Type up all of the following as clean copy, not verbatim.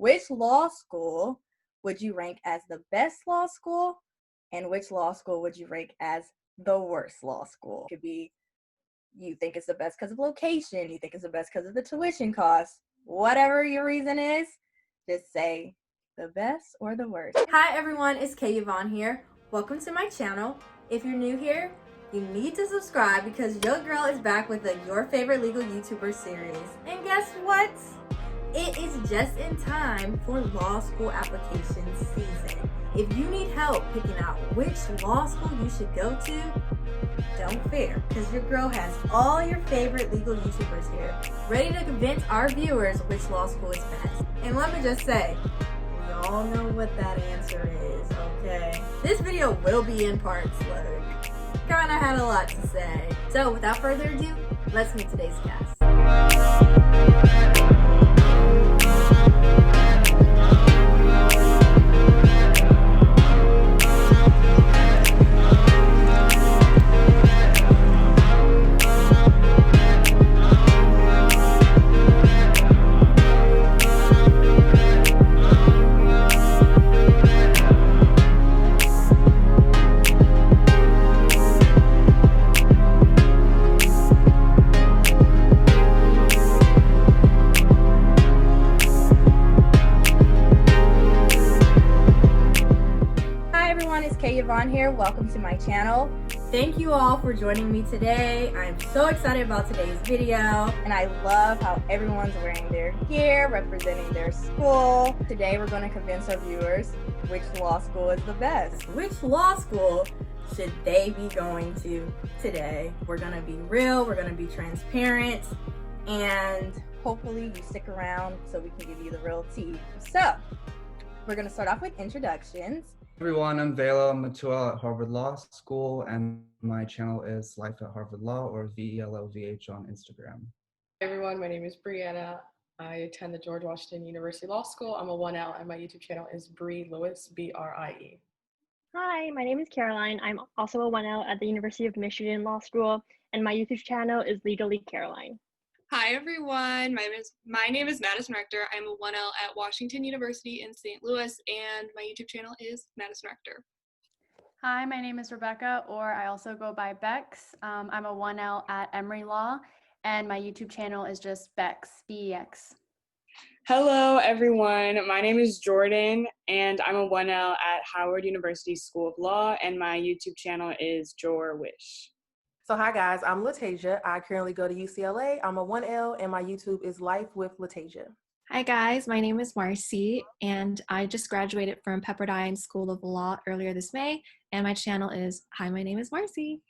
which law school would you rank as the best law school, and which law school would you rank as the worst law school? It could be you think it's the best because of location, you think it's the best because of the tuition costs, whatever your reason is, just say the best or the worst. Hi everyone, it's ItsKayYvonne here. Welcome to my channel. If you're new here, you need to subscribe because your girl is back with the Your Favorite Legal YouTuber series. And guess what? It is just in time for law school application season. If you need help picking out which law school you should go to, don't fear, because your girl has all your favorite legal YouTubers here, ready to convince our viewers which law school is best. And let me just say, we all know what that answer is, okay? This video will be in parts, like, kinda had a lot to say. So without further ado, let's meet today's cast. ItsKayYvonne here. Welcome to my channel. Thank you all for joining me today. I'm so excited about today's video, and I love how everyone's wearing their gear, representing their school. Today we're going to convince our viewers which law school is the best. Which law school should they be going to today? We're going to be real, we're going to be transparent, and hopefully you stick around so we can give you the real tea. So we're going to start off with introductions. Everyone, I'm Vela Matua at Harvard Law School, and my channel is Life at Harvard Law, or VELLVH on Instagram. Hi everyone, my name is Brianna. I attend the George Washington University Law School. I'm a 1L, and my YouTube channel is Brie Lewis, BRIE. Hi, my name is Caroline. I'm also a 1L at the University of Michigan Law School, and my YouTube channel is Legally Caroline. Hi everyone, my name is Madison Rector. I'm a 1L at Washington University in St. Louis, and my YouTube channel is Madison Rector. Hi, my name is Rebecca, or I also go by Bex. I'm a 1L at Emory Law, and my YouTube channel is just Bex, B-E-X. Hello everyone, my name is Jordan, and I'm a 1L at Howard University School of Law, and my YouTube channel is Jor Wish. So hi guys, I'm Latasia. I currently go to UCLA. I'm a 1L and my YouTube is Life with Latasia. Hi guys, my name is Marcy and I just graduated from Pepperdine School of Law earlier this May, and my channel is Hi, my name is Marcy.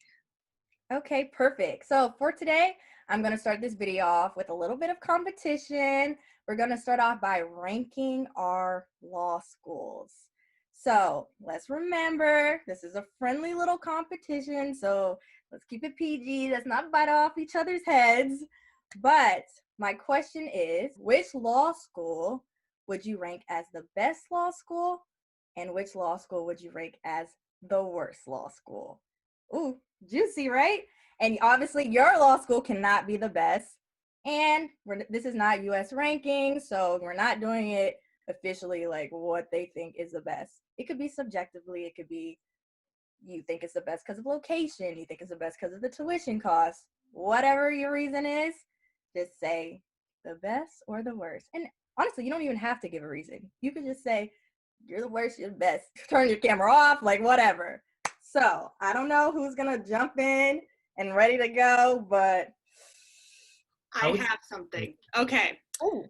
Okay, perfect. So for today, I'm going to start this video off with a little bit of competition. We're going to start off by ranking our law schools. So let's remember, this is a friendly little competition, so let's keep it PG. Let's not bite off each other's heads. But my question is, which law school would you rank as the best law school, and which law school would you rank as the worst law school? Ooh, juicy, right? And obviously your law school cannot be the best. And this is not US ranking, so we're not doing it officially like what they think is the best. It could be subjectively, it could be you think it's the best because of location, you think it's the best because of the tuition costs, whatever your reason is, just say the best or the worst. And honestly, you don't even have to give a reason. You could just say you're the worst, you're the best. Turn your camera off, like whatever. So I don't know who's gonna jump in and ready to go, but I have something. Okay. Ooh.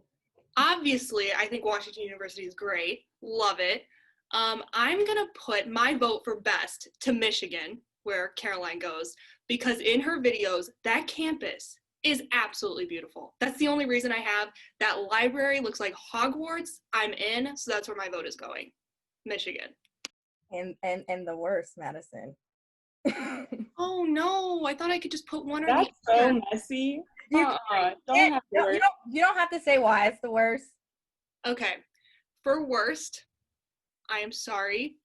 Obviously, I think Washington University is great. Love it. I'm going to put my vote for best to Michigan, where Caroline goes, because in her videos, that campus is absolutely beautiful. That's the only reason I have. That library looks like Hogwarts. I'm in, so that's where my vote is going. Michigan. And the worst, Madison. Oh no, I thought I could just put one or the That's so messy. You don't have to say why it's the worst. Okay. For worst, I am sorry.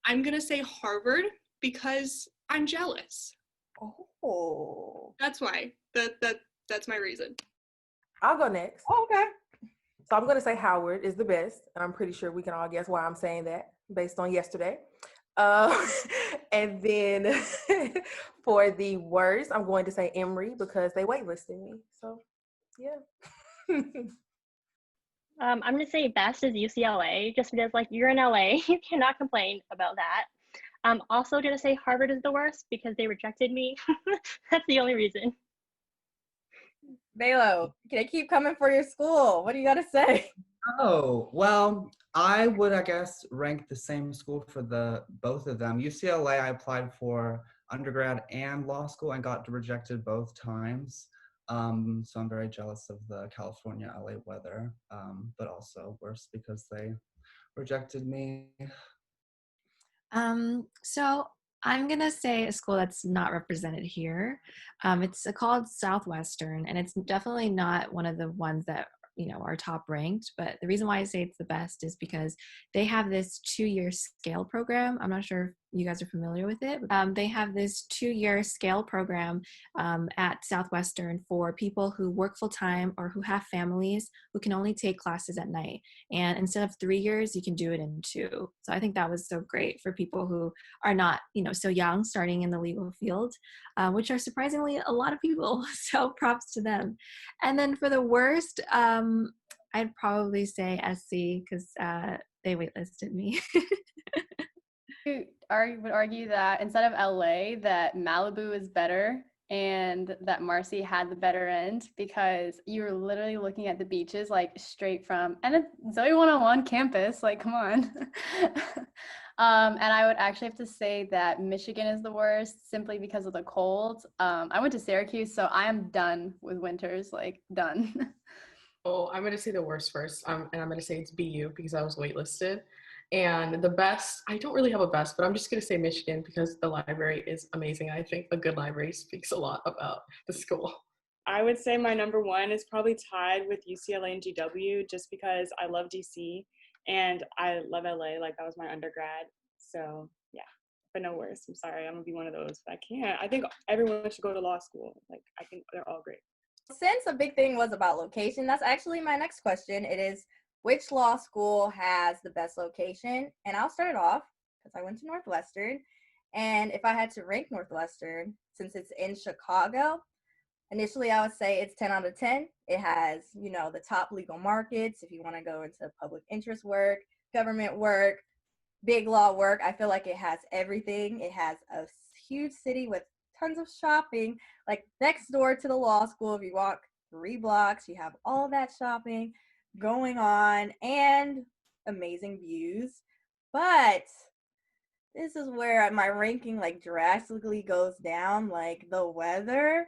I'm going to say Harvard because I'm jealous. Oh. That's why. That's my reason. I'll go next. Oh, okay. So I'm going to say Howard is the best, and I'm pretty sure we can all guess why I'm saying that based on yesterday. Uh, and then for the worst, I'm going to say Emory because they waitlisted me. So yeah. I'm gonna say best is UCLA, just because like you're in LA, you cannot complain about that. I'm also gonna say Harvard is the worst because they rejected me. That's the only reason. Balo, can I keep coming for your school? What do you got to say? Oh, well, I would, I guess, rank the same school for the both of them. UCLA, I applied for undergrad and law school and got rejected both times. So I'm very jealous of the California LA weather, but also worse because they rejected me. So I'm gonna say a school that's not represented here. It's called Southwestern, and it's definitely not one of the ones that are top ranked. But the reason why I say it's the best is because they have this 2-year scale program. I'm not sure if you guys are familiar with it. They have this 2-year scale program at Southwestern for people who work full time or who have families who can only take classes at night. And instead of 3 years, you can do it in 2. So I think that was so great for people who are not, so young, starting in the legal field, which are surprisingly a lot of people. So props to them. And then for the worst, I'd probably say SC because they waitlisted me. Would argue that instead of LA, that Malibu is better and that Marcy had the better end because you were literally looking at the beaches like straight from, and it's Zoe 101 campus, like come on. And I would actually have to say that Michigan is the worst simply because of the cold. I went to Syracuse, so I am done with winters, like done. Oh, I'm going to say the worst first, and I'm going to say it's BU because I was waitlisted. And the best, I don't really have a best, but I'm just going to say Michigan because the library is amazing. I think a good library speaks a lot about the school. I would say my number one is probably tied with UCLA and GW just because I love DC and I love LA. Like that was my undergrad. So yeah, but no worse. I'm sorry. I'm going to be one of those, but I can't. I think everyone should go to law school. Like I think they're all great. Since a big thing was about location, that's actually my next question. It is, which law school has the best location? And I'll start it off because I went to Northwestern. And if I had to rank Northwestern, since it's in Chicago, initially I would say it's 10 out of 10. It has, the top legal markets if you want to go into public interest work, government work, big law work. I feel like it has everything. It has a huge city with tons of shopping, like next door to the law school. If you walk 3 blocks, you have all that shopping going on and amazing views. But this is where my ranking like drastically goes down. Like the weather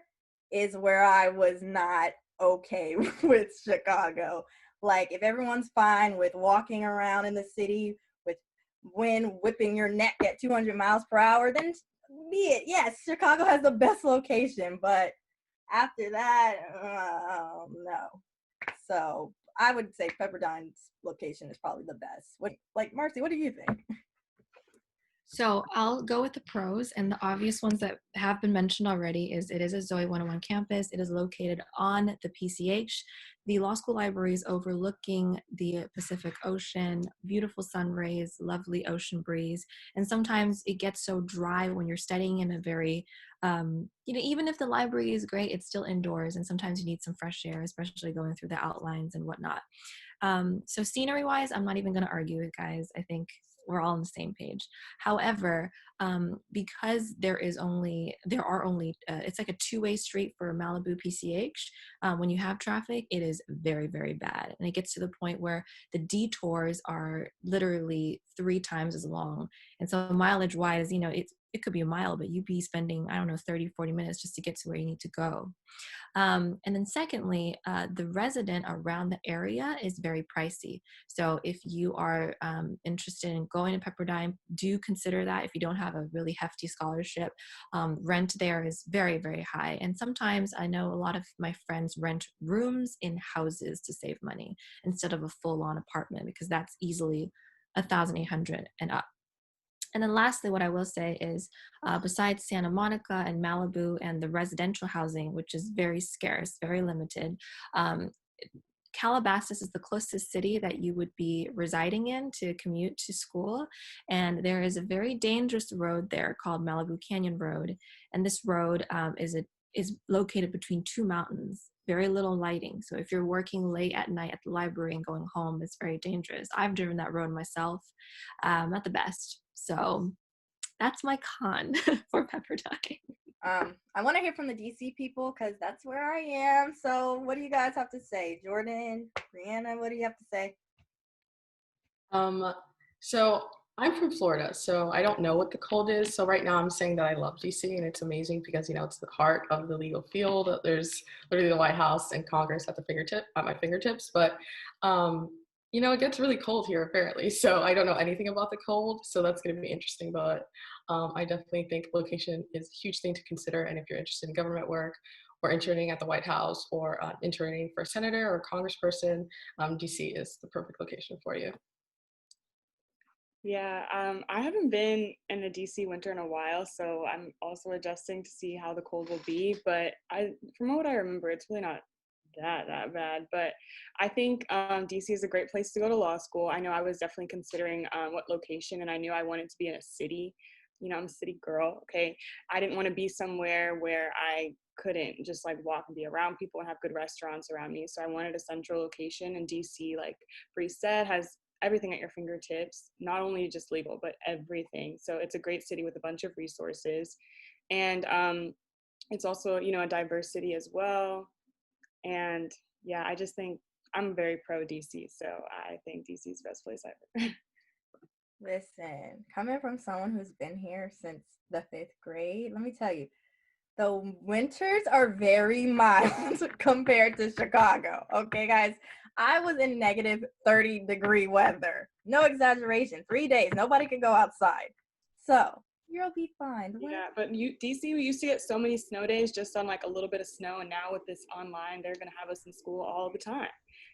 is where I was not okay with Chicago. Like if everyone's fine with walking around in the city with wind whipping your neck at 200 miles per hour, then be it. Yes, Chicago has the best location, but after that, no. So I would say Pepperdine's location is probably the best. Marcy, what do you think? So I'll go with the pros, and the obvious ones that have been mentioned already is it is a Zoe 101 campus. It is located on the PCH. The law school library is overlooking the Pacific Ocean, beautiful sun rays, lovely ocean breeze. And sometimes it gets so dry when you're studying in a very, even if the library is great, it's still indoors. And sometimes you need some fresh air, especially going through the outlines and whatnot. So scenery wise, I'm not even going to argue with guys. I think we're all on the same page. However, because there are only it's like a 2-way street for Malibu PCH. When you have traffic, it is very, very bad. And it gets to the point where the detours are literally 3 times as long. And so mileage wise, it could be a mile, but you'd be spending, 30, 40 minutes just to get to where you need to go. And then secondly, the resident around the area is very pricey. So if you are interested in going to Pepperdine, do consider that. If you don't have a really hefty scholarship, rent there is very, very high. And sometimes I know a lot of my friends rent rooms in houses to save money instead of a full-on apartment, because that's easily 1,800 and up. And then lastly, what I will say is besides Santa Monica and Malibu and the residential housing, which is very scarce, very limited, Calabasas is the closest city that you would be residing in to commute to school. And there is a very dangerous road there called Malibu Canyon Road. And this road is located between two mountains, very little lighting. So if you're working late at night at the library and going home, it's very dangerous. I've driven that road myself, not the best. So that's my con for Pepperdine. I want to hear from the DC people because that's where I am. So what do you guys have to say? Jordan, Brianna, what do you have to say? So I'm from Florida, so I don't know what the cold is. So right now I'm saying that I love DC and it's amazing because, you know, it's the heart of the legal field. There's literally the White House and Congress at my fingertips. But, you know, it gets really cold here apparently. So I don't know anything about the cold. So that's going to be interesting. But I definitely think location is a huge thing to consider. And if you're interested in government work or interning at the White House or interning for a senator or a congressperson, DC is the perfect location for you. Yeah, I haven't been in a DC winter in a while, so I'm also adjusting to see how the cold will be. But from what I remember, it's really not that bad. But I think DC is a great place to go to law school. I know I was definitely considering what location, and I knew I wanted to be in a city. You know, I'm a city girl. Okay, I didn't want to be somewhere where I couldn't just like walk and be around people and have good restaurants around me. So I wanted a central location, and DC, like Bree said, has everything at your fingertips, not only just legal, but everything. So it's a great city with a bunch of resources. And it's also, you know, a diverse city as well. And yeah, I just think I'm very pro DC. So I think DC is the best place ever. Listen, coming from someone who's been here since the 5th grade, let me tell you, the winters are very mild compared to Chicago. Okay, guys, I was in negative 30-degree weather. No exaggeration. 3 days, nobody could go outside. So you'll be fine. Yeah, but DC, we used to get so many snow days just on like a little bit of snow, and now with this online, they're gonna have us in school all the time.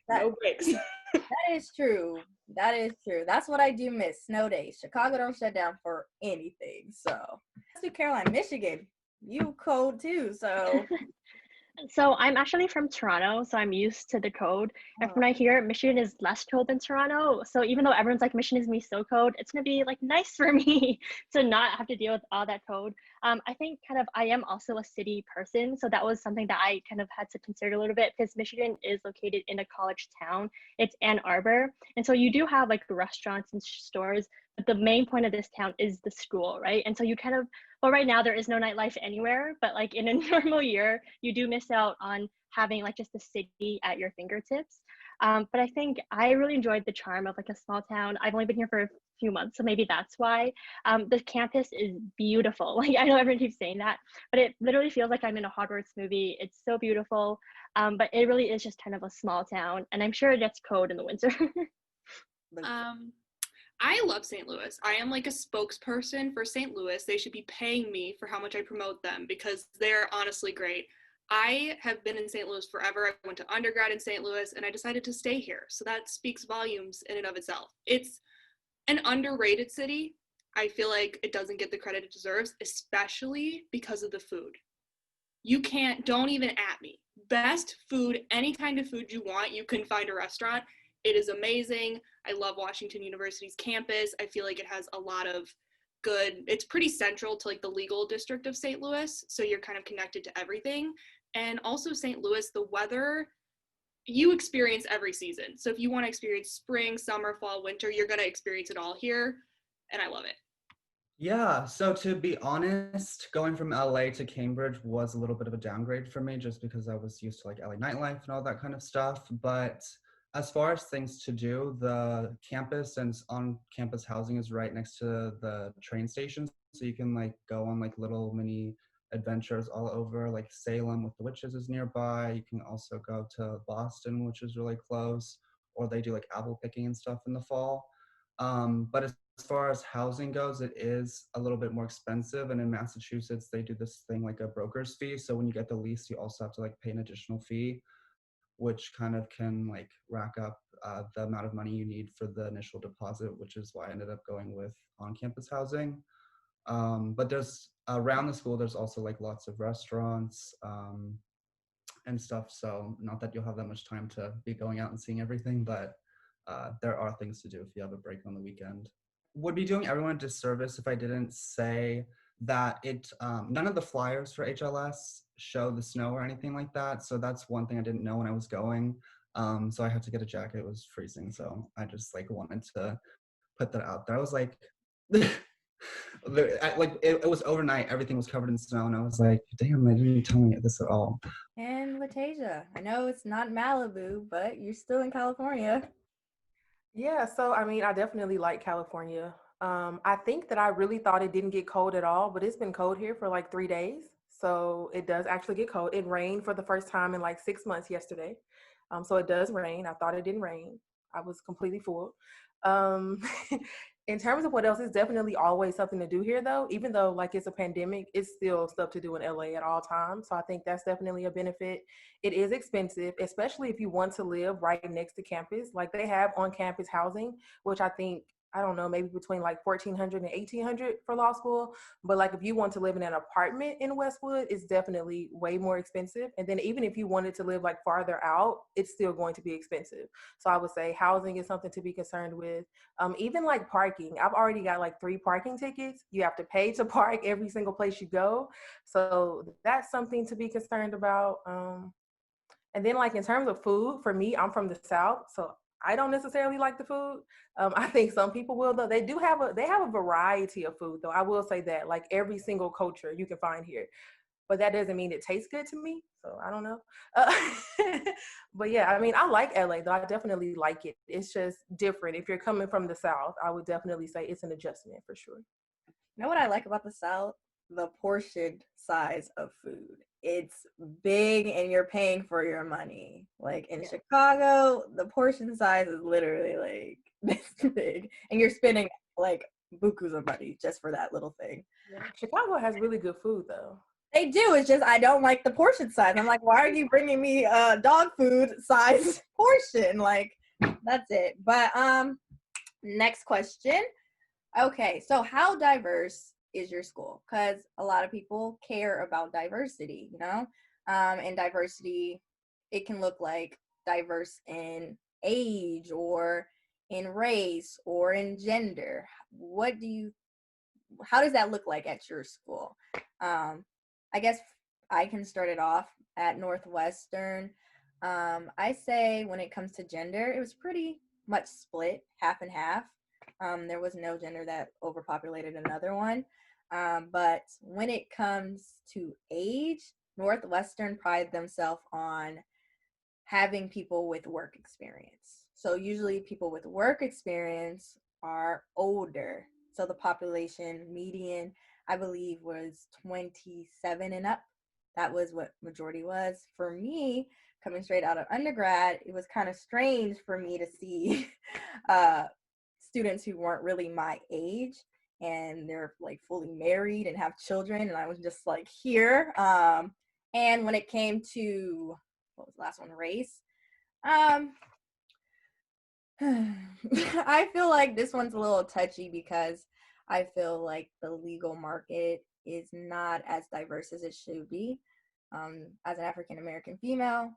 No breaks. That is true. That is true. That's what I do miss, snow days. Chicago don't shut down for anything. So let's do Caroline, Michigan. You cold too, so So I'm actually from Toronto, so I'm used to the cold. And from what I hear, Michigan is less cold than Toronto. So even though everyone's like, Michigan is gonna be so cold, it's gonna be like nice for me to not have to deal with all that cold. I think kind of I am also a city person, so that was something that I kind of had to consider a little bit because Michigan is located in a college town. It's Ann Arbor, and so you do have like restaurants and stores, but the main point of this town is the school, right? And so you kind of well, right now there is no nightlife anywhere, but like in a normal year, you do miss out on having like just the city at your fingertips. But I think I really enjoyed the charm of like a small town. I've only been here for a few months, so maybe that's why. The campus is beautiful. Like I know everyone keeps saying that, but it literally feels like I'm in a Hogwarts movie. It's so beautiful, but it really is just kind of a small town, and I'm sure it gets cold in the winter. I love St. Louis. I am like a spokesperson for St. Louis. They should be paying me for how much I promote them because they're honestly great. I have been in St. Louis forever. I went to undergrad in St. Louis and I decided to stay here. So that speaks volumes in and of itself. It's an underrated city. I feel like it doesn't get the credit it deserves, especially because of the food. Don't even at me. Best food, any kind of food you want, you can find a restaurant. It is amazing. I love Washington University's campus. I feel like it has a lot of it's pretty central to like the legal district of St. Louis. So you're kind of connected to everything. And also St. Louis, the weather, you experience every season. So if you want to experience spring, summer, fall, winter, you're going to experience it all here. And I love it. Yeah, so to be honest, going from LA to Cambridge was a little bit of a downgrade for me just because I was used to like LA nightlife and all that kind of stuff. But as far as things to do, the campus and on-campus housing is right next to the train stations. So you can like go on like little mini adventures all over, like Salem with the witches is nearby. You can also go to Boston, which is really close, or they do like apple picking and stuff in the fall. But as far as housing goes, it is a little bit more expensive. And in Massachusetts, they do this thing like a broker's fee. So when you get the lease, you also have to like pay an additional fee, which kind of can like rack up the amount of money you need for the initial deposit, which is why I ended up going with on-campus housing. But there's around the school, there's also like lots of restaurants. and stuff. So not that you'll have that much time to be going out and seeing everything, but there are things to do if you have a break on the weekend. Would be doing everyone a disservice if I didn't say that none of the flyers for HLS show the snow or anything like that. So that's one thing I didn't know when I was going. So I had to get a jacket. It was freezing. So I just like wanted to put that out there. I was like, it was overnight. Everything was covered in snow, and I was like, damn, they didn't tell me this at all. And Latasia, I know it's not Malibu, but you're still in California. Yeah, so I mean, I definitely like California. I think that I really thought it didn't get cold at all, but it's been cold here for like 3 days. So it does actually get cold. It rained for the first time in like 6 months yesterday. So it does rain. I thought it didn't rain. I was completely fooled. Um, in terms of what else, it's definitely always something to do here, though. Even though like it's a pandemic, it's still stuff to do in LA at all times. So I think that's definitely a benefit. It is expensive, especially if you want to live right next to campus. Like they have on campus housing, which I think, I don't know, maybe between like 1,400 and 1,800 for law school. But like if you want to live in an apartment in Westwood, it's definitely way more expensive. And then even if you wanted to live like farther out, it's still going to be expensive. So I would say housing is something to be concerned with. Even like parking, I've already got like 3 parking tickets. You have to pay to park every single place you go. So that's something to be concerned about. And then like in terms of food, for me, I'm from the South, so I don't necessarily like the food. I think some people will though. They have a variety of food though. I will say that, like every single culture you can find here, but that doesn't mean it tastes good to me. So I don't know. Uh, but yeah, I mean, I like LA though. I definitely like it. It's just different. If you're coming from the South, I would definitely say it's an adjustment for sure. You know what I like about the South? The portion size of food. It's big and you're paying for your money. Like in Chicago, the portion size is literally like this big. And you're spending like bukus of money just for that little thing. Yeah. Chicago has really good food though. They do. It's just I don't like the portion size. I'm like, why are you bringing me a dog food size portion? Like, that's it. But next question. Okay, so how diverse is your school? Because a lot of people care about diversity, you know? And diversity, it can look like diverse in age or in race or in gender. How does that look like at your school? I guess I can start it off at Northwestern. I say when it comes to gender, it was pretty much split, half and half. There was no gender that overpopulated another one. But when it comes to age, Northwestern pride themselves on having people with work experience. So usually people with work experience are older. So the population median, I believe, was 27 and up. That was what majority was. For me, coming straight out of undergrad, it was kind of strange for me to see students who weren't really my age and they're like fully married and have children, and I was just like here. And when it came to what was the last one, race, I feel like this one's a little touchy because I feel like the legal market is not as diverse as it should be. As an African American female,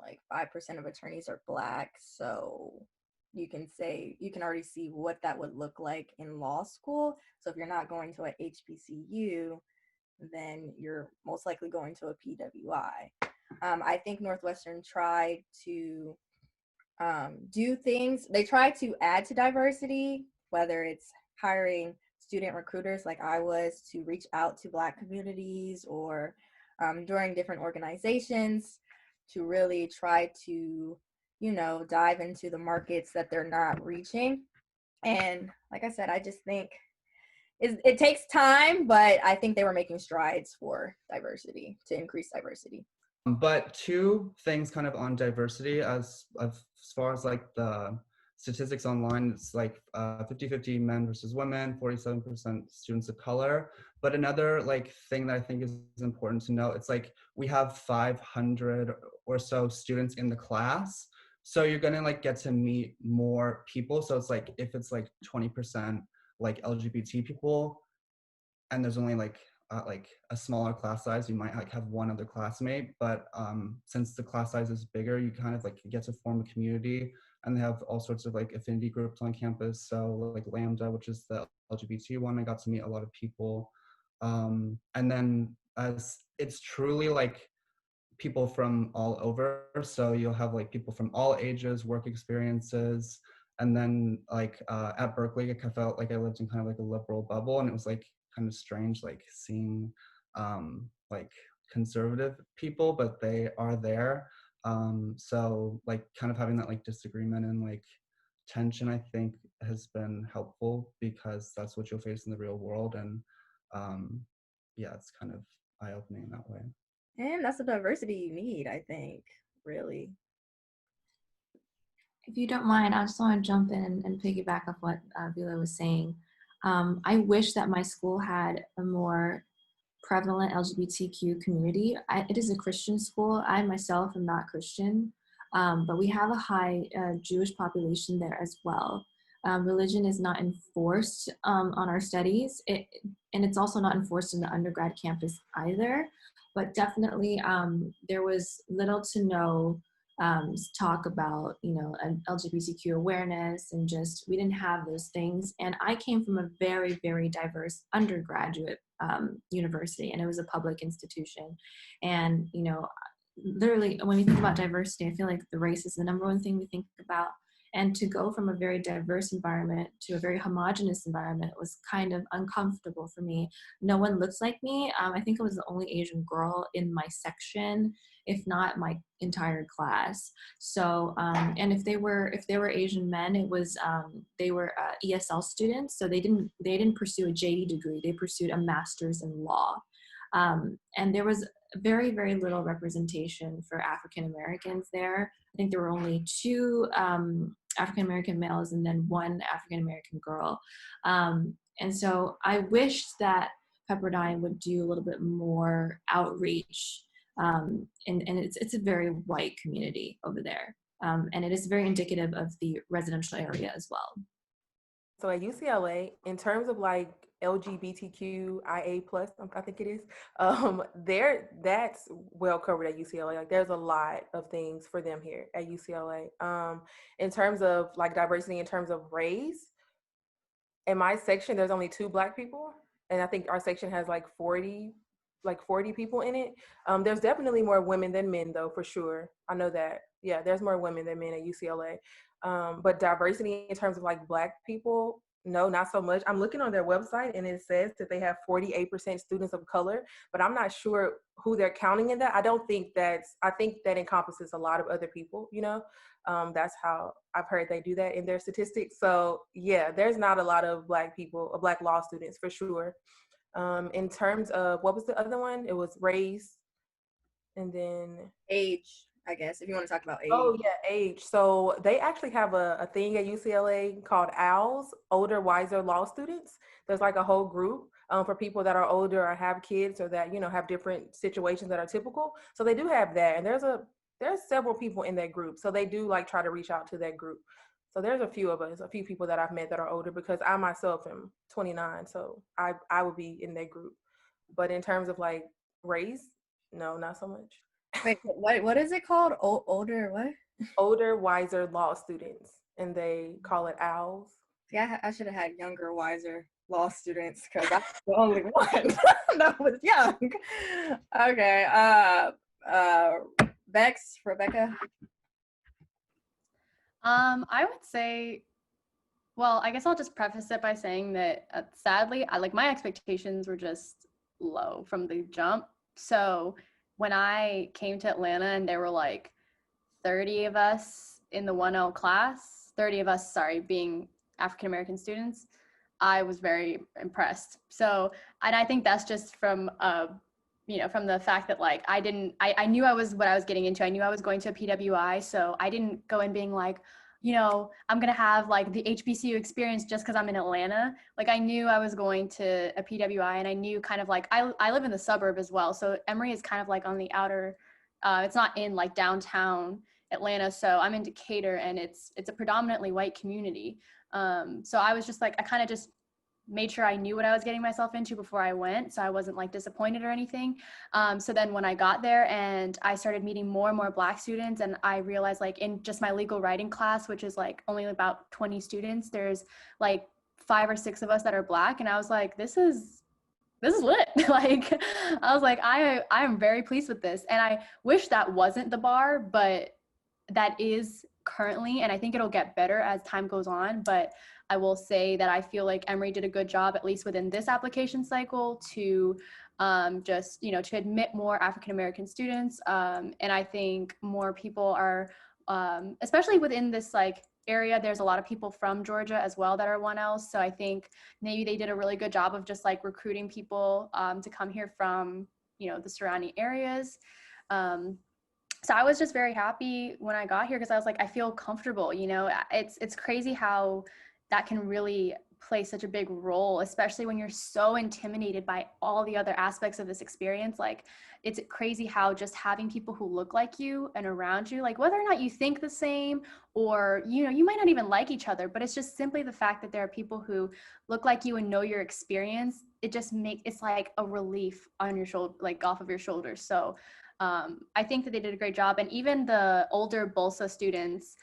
like 5% of attorneys are Black, so you can already see what that would look like in law school. So if you're not going to a HBCU, then you're most likely going to a PWI. I think Northwestern tried to do things. They try to add to diversity, whether it's hiring student recruiters like I was to reach out to Black communities or during different organizations to really try to, dive into the markets that they're not reaching. And like I said, I just think it takes time, but I think they were making strides for diversity, to increase diversity. But 2 things kind of on diversity as far as like the statistics online, it's like 50-50 men versus women, 47% students of color. But another like thing that I think is important to note, it's like we have 500 or so students in the class. So you're gonna like get to meet more people. So it's like if it's like 20% like LGBT people and there's only like like a smaller class size, you might like have one other classmate, but since the class size is bigger, you kind of like get to form a community, and they have all sorts of like affinity groups on campus. So like Lambda, which is the LGBT one, I got to meet a lot of people. And then as it's truly like people from all over. So you'll have like people from all ages, work experiences. And then like at Berkeley, I felt like I lived in kind of like a liberal bubble, and it was like kind of strange, like seeing like conservative people, but they are there. So like kind of having that like disagreement and like tension, I think has been helpful because that's what you'll face in the real world. And yeah, it's kind of eye-opening in that way. And that's the diversity you need, I think, really. If you don't mind, I just want to jump in and piggyback off what Vila was saying. I wish that my school had a more prevalent LGBTQ community. It is a Christian school. I myself am not Christian, but we have a high Jewish population there as well. Religion is not enforced on our studies, and it's also not enforced in the undergrad campus either. But definitely, there was little to no talk about, LGBTQ awareness, and just we didn't have those things. And I came from a very, very diverse undergraduate university, and it was a public institution. And literally, when we think about diversity, I feel like the race is the number one thing we think about. And to go from a very diverse environment to a very homogenous environment was kind of uncomfortable for me. No one looks like me. I think I was the only Asian girl in my section, if not my entire class. So, and if they were Asian men, it was they were ESL students. So they didn't pursue a JD degree. They pursued a master's in law. And there was very, very little representation for African Americans there. I think there were only two African American males and then one African American girl. And so I wish that Pepperdine would do a little bit more outreach. And it's a very white community over there. And it is very indicative of the residential area as well. So at UCLA, in terms of like LGBTQIA plus, I think it is, that's well covered at UCLA. Like there's a lot of things for them here at UCLA. In terms of like diversity, in terms of race, in my section, there's only 2 Black people, and I think our section has like 40 people in it. There's definitely more women than men, though, for sure. I know that. Yeah, there's more women than men at UCLA. But diversity in terms of like Black people, no, not so much. I'm looking on their website and it says that they have 48% students of color, but I'm not sure who they're counting in that. I think that encompasses a lot of other people, that's how I've heard they do that in their statistics. So yeah, there's not a lot of Black people, Black law students for sure. In terms of, what was the other one? It was race and then Age, I guess, if you want to talk about age. Oh yeah, age. So they actually have a thing at UCLA called OWLS, Older Wiser Law Students. There's like a whole group for people that are older or have kids or that have different situations that are typical. So they do have that, and there's several people in that group. So they do like try to reach out to that group. So there's a few people that I've met that are older, because I myself am 29, so I would be in that group. But in terms of like race, no, not so much. Wait, what is it called? Older what? Older, wiser law students, and they call it OWLS. Yeah, I should have had younger, wiser law students because I'm the only one that was young. Okay, Bex, Rebecca. I would say, well, I guess I'll just preface it by saying that sadly, my expectations were just low from the jump. So when I came to Atlanta and there were like 30 of us in the 1L class, 30 of us, being African-American students, I was very impressed. So, and I think that's just from, from the fact that like, I knew what I was getting into. I knew I was going to a PWI. So I didn't go in being like, I'm going to have like the HBCU experience just because I'm in Atlanta. Like I knew I was going to a PWI, and I knew kind of like, I live in the suburb as well. So Emory is kind of like on the outer, it's not in like downtown Atlanta. So I'm in Decatur, and it's a predominantly white community. So I was just like, I kind of just made sure I knew what I was getting myself into before I went, so I wasn't like disappointed or anything. So then when I got there and I started meeting more and more Black students, and I realized like in just my legal writing class, which is like only about 20 students, there's like 5 or 6 of us that are Black, and I was like, this is lit. Like, I was like, I am very pleased with this. And I wish that wasn't the bar, but that is currently, and I think it'll get better as time goes on. But I will say that I feel like Emory did a good job, at least within this application cycle, to just, you know, to admit more African American students. And I think more people are, especially within this like area, there's a lot of people from Georgia as well that are 1Ls. So I think maybe they did a really good job of just like recruiting people to come here from, you know, the surrounding areas. So I was just very happy when I got here because I was like, I feel comfortable, you know. It's crazy how that can really play such a big role, especially when you're so intimidated by all the other aspects of this experience. Like, it's crazy how just having people who look like you and around you, like whether or not you think the same, or, you know, you might not even like each other, but it's just simply the fact that there are people who look like you and know your experience. It just it's like a relief on your shoulder, like off of your shoulders. So I think that they did a great job. And even the older BOLSA students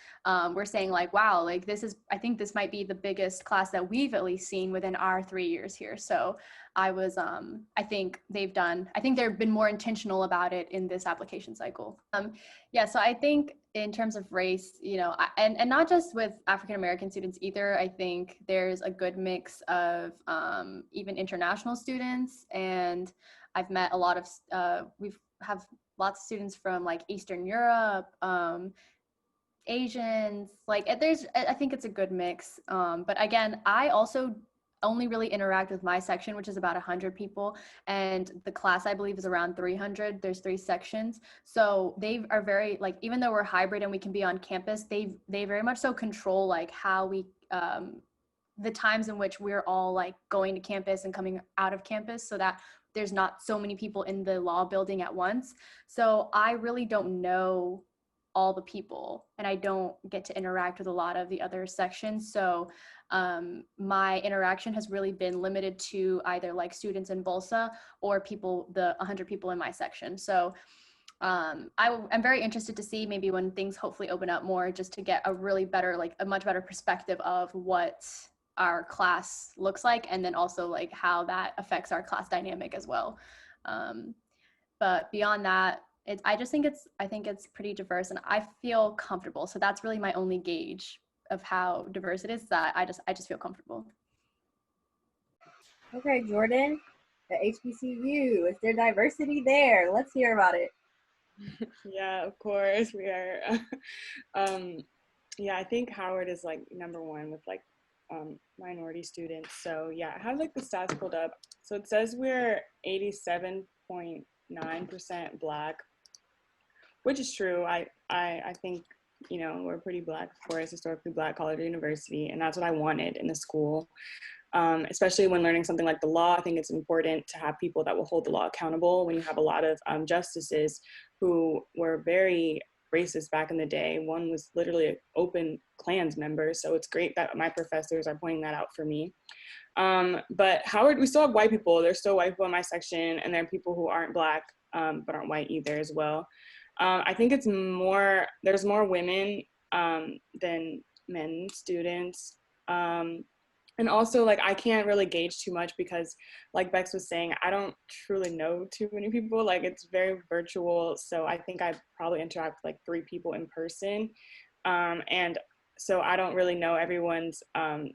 were saying like, wow, like I think this might be the biggest class that we've at least seen within our 3 years here. So I think they've been more intentional about it in this application cycle. Yeah, so I think in terms of race, you know, and not just with African-American students either, I think there's a good mix of even international students. And I've met a lot of, have lots of students from like Eastern Europe, Asians, like I think it's a good mix. But again, I also only really interact with my section, which is about 100 people, and the class I believe is around 300. There's 3 sections, so they are very, like, even though we're hybrid and we can be on campus, they very much so control like how we the times in which we're all like going to campus and coming out of campus, so that there's not so many people in the law building at once. So I really don't know all the people, and I don't get to interact with a lot of the other sections. So my interaction has really been limited to either like students in BOLSA or the 100 people in my section. So I'm very interested to see maybe when things hopefully open up more, just to get a much better perspective of what our class looks like, and then also like how that affects our class dynamic as well. But beyond that, I think it's pretty diverse, and I feel comfortable. So that's really my only gauge of how diverse it is, that I just feel comfortable. Okay, Jordan, the HBCU, is there diversity there? Let's hear about it. Yeah, of course we are. Yeah, I think Howard is like #1 with like minority students. So yeah, I have like the stats pulled up. So it says we're 87.9% Black, which is true. I think, you know, we're pretty Black, of course, historically Black college or university, and that's what I wanted in the school. Especially when learning something like the law, I think it's important to have people that will hold the law accountable. When you have a lot of justices who were very racist back in the day. One was literally an open Klans member, so it's great that my professors are pointing that out for me. But Howard, we still have white people. There's still white people in my section, and there are people who aren't Black, but aren't white either as well. I think there's more women than men students. And also, like, I can't really gauge too much because, like Bex was saying, I don't truly know too many people. Like, it's very virtual. So I think I probably interact with like 3 people in person. And so I don't really know everyone's,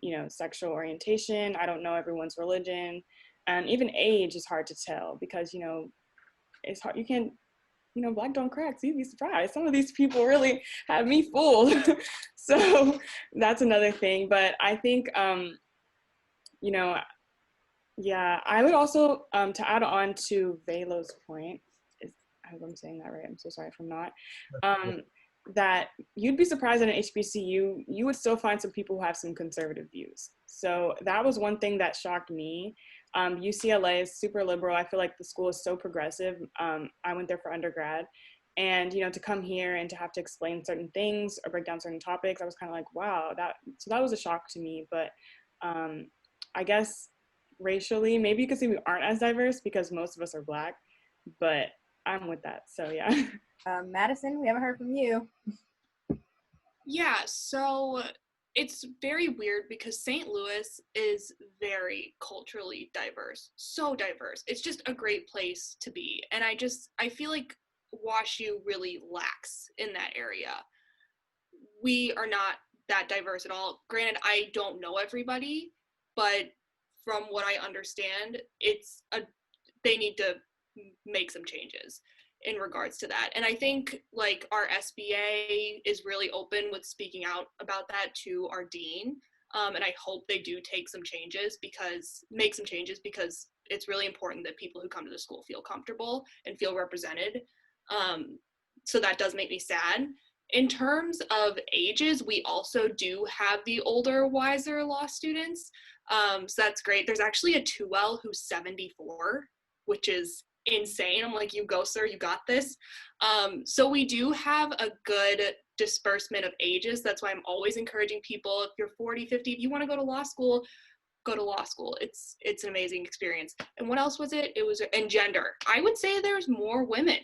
you know, sexual orientation. I don't know everyone's religion. And even age is hard to tell because, you know, it's hard. You can't, you know, Black don't crack, so you'd be surprised. Some of these people really have me fooled. So that's another thing. But I think, you know, yeah, I would also, to add on to Velo's point, I hope I'm saying that right, I'm so sorry if I'm not, that you'd be surprised at an HBCU, you would still find some people who have some conservative views. So that was one thing that shocked me. UCLA is super liberal. I feel like the school is so progressive. I went there for undergrad. And, you know, to come here and to have to explain certain things or break down certain topics, I was kind of like, wow, so that was a shock to me. But I guess racially. Maybe you could say we aren't as diverse because most of us are Black, but I'm with that. So yeah. Madison, we haven't heard from you. Yeah, so it's very weird because St. Louis is very culturally diverse, so diverse. It's just a great place to be. And I feel like WashU really lacks in that area. We are not that diverse at all. Granted, I don't know everybody, but from what I understand, they need to make some changes in regards to that. And I think like our SBA is really open with speaking out about that to our dean. And I hope they do make some changes because it's really important that people who come to the school feel comfortable and feel represented. So that does make me sad. In terms of ages, we also do have the older, wiser law students. So that's great. There's actually a 2L who's 74, which is insane. I'm like, you go, sir, you got this. So we do have a good disbursement of ages. That's why I'm always encouraging people, if you're 40, 50, if you want to go to law school, go to law school. It's an amazing experience. And what else was it? It was in gender. I would say there's more women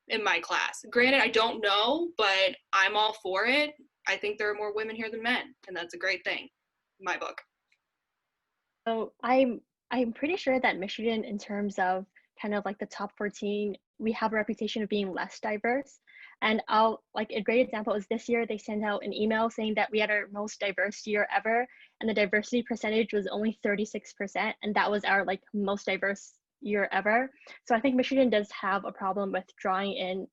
in my class. Granted, I don't know, but I'm all for it. I think there are more women here than men, and that's a great thing in my book. So I'm pretty sure that Michigan, in terms of kind of like the top 14, we have a reputation of being less diverse. And I'll like a great example is this year they sent out an email saying that we had our most diverse year ever, and the diversity percentage was only 36%, and that was our like most diverse year ever. So I think Michigan does have a problem with drawing in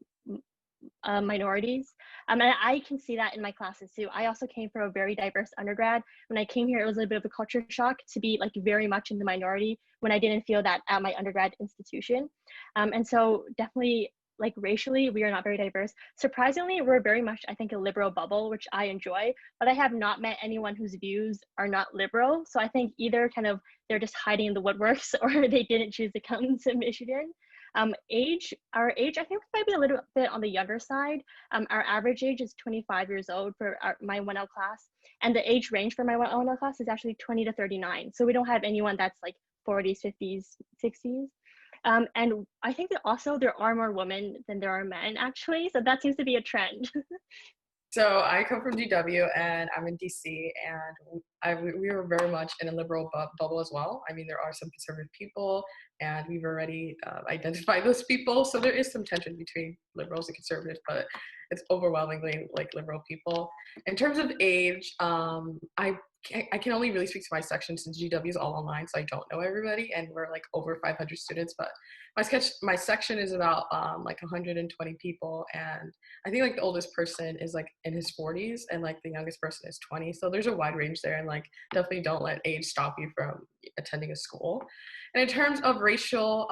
minorities. And I can see that in my classes too. I also came from a very diverse undergrad. When I came here, it was a bit of a culture shock to be like very much in the minority when I didn't feel that at my undergrad institution. And so definitely like racially, we are not very diverse. Surprisingly, we're very much, I think, a liberal bubble, which I enjoy, but I have not met anyone whose views are not liberal. So I think either kind of they're just hiding in the woodworks or they didn't choose to come to Michigan. Our age, I think we might be a little bit on the younger side. Our average age is 25 years old for my 1L class. And the age range for my 1L class is actually 20 to 39. So we don't have anyone that's like 40s, 50s, 60s. And I think that also there are more women than there are men actually. So that seems to be a trend. So I come from GW and I'm in DC, and we were very much in a liberal bubble as well. I mean, there are some conservative people, and we've already identified those people. So there is some tension between liberals and conservatives, but it's overwhelmingly like liberal people. In terms of age, I can only really speak to my section since GW is all online, so I don't know everybody, and we're like over 500 students. But my section is about like 120 people, and I think like the oldest person is like in his 40s, and like the youngest person is 20. So there's a wide range there, and like definitely don't let age stop you from attending a school. And in terms of racial,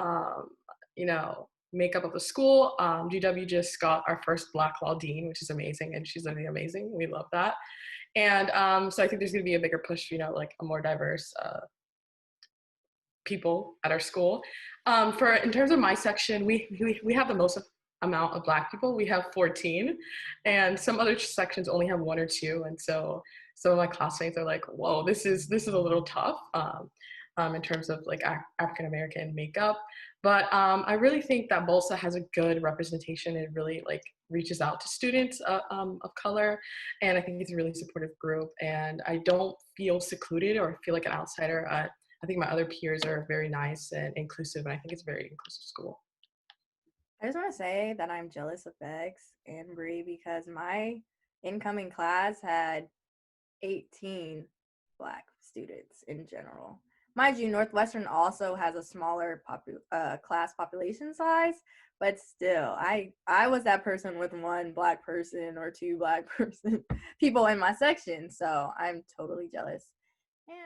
makeup of the school, GW just got our first Black Law Dean, which is amazing, and she's literally amazing. We love that. And so I think there's going to be a bigger push, like a more diverse people at our school. In terms of my section, we have the most amount of Black people. We have 14, and some other sections only have 1 or 2. And so some of my classmates are like, "Whoa, this is a little tough." In terms of like African American makeup. But I really think that BOLSA has a good representation. It really like reaches out to students of color. And I think it's a really supportive group. And I don't feel secluded or feel like an outsider. I think my other peers are very nice and inclusive. And I think it's a very inclusive school. I just want to say that I'm jealous of Bex and Bree because my incoming class had 18 Black students in general. Mind you, Northwestern also has a smaller class population size, but still, I was that person with 1 Black person or 2 Black people in my section, so I'm totally jealous. And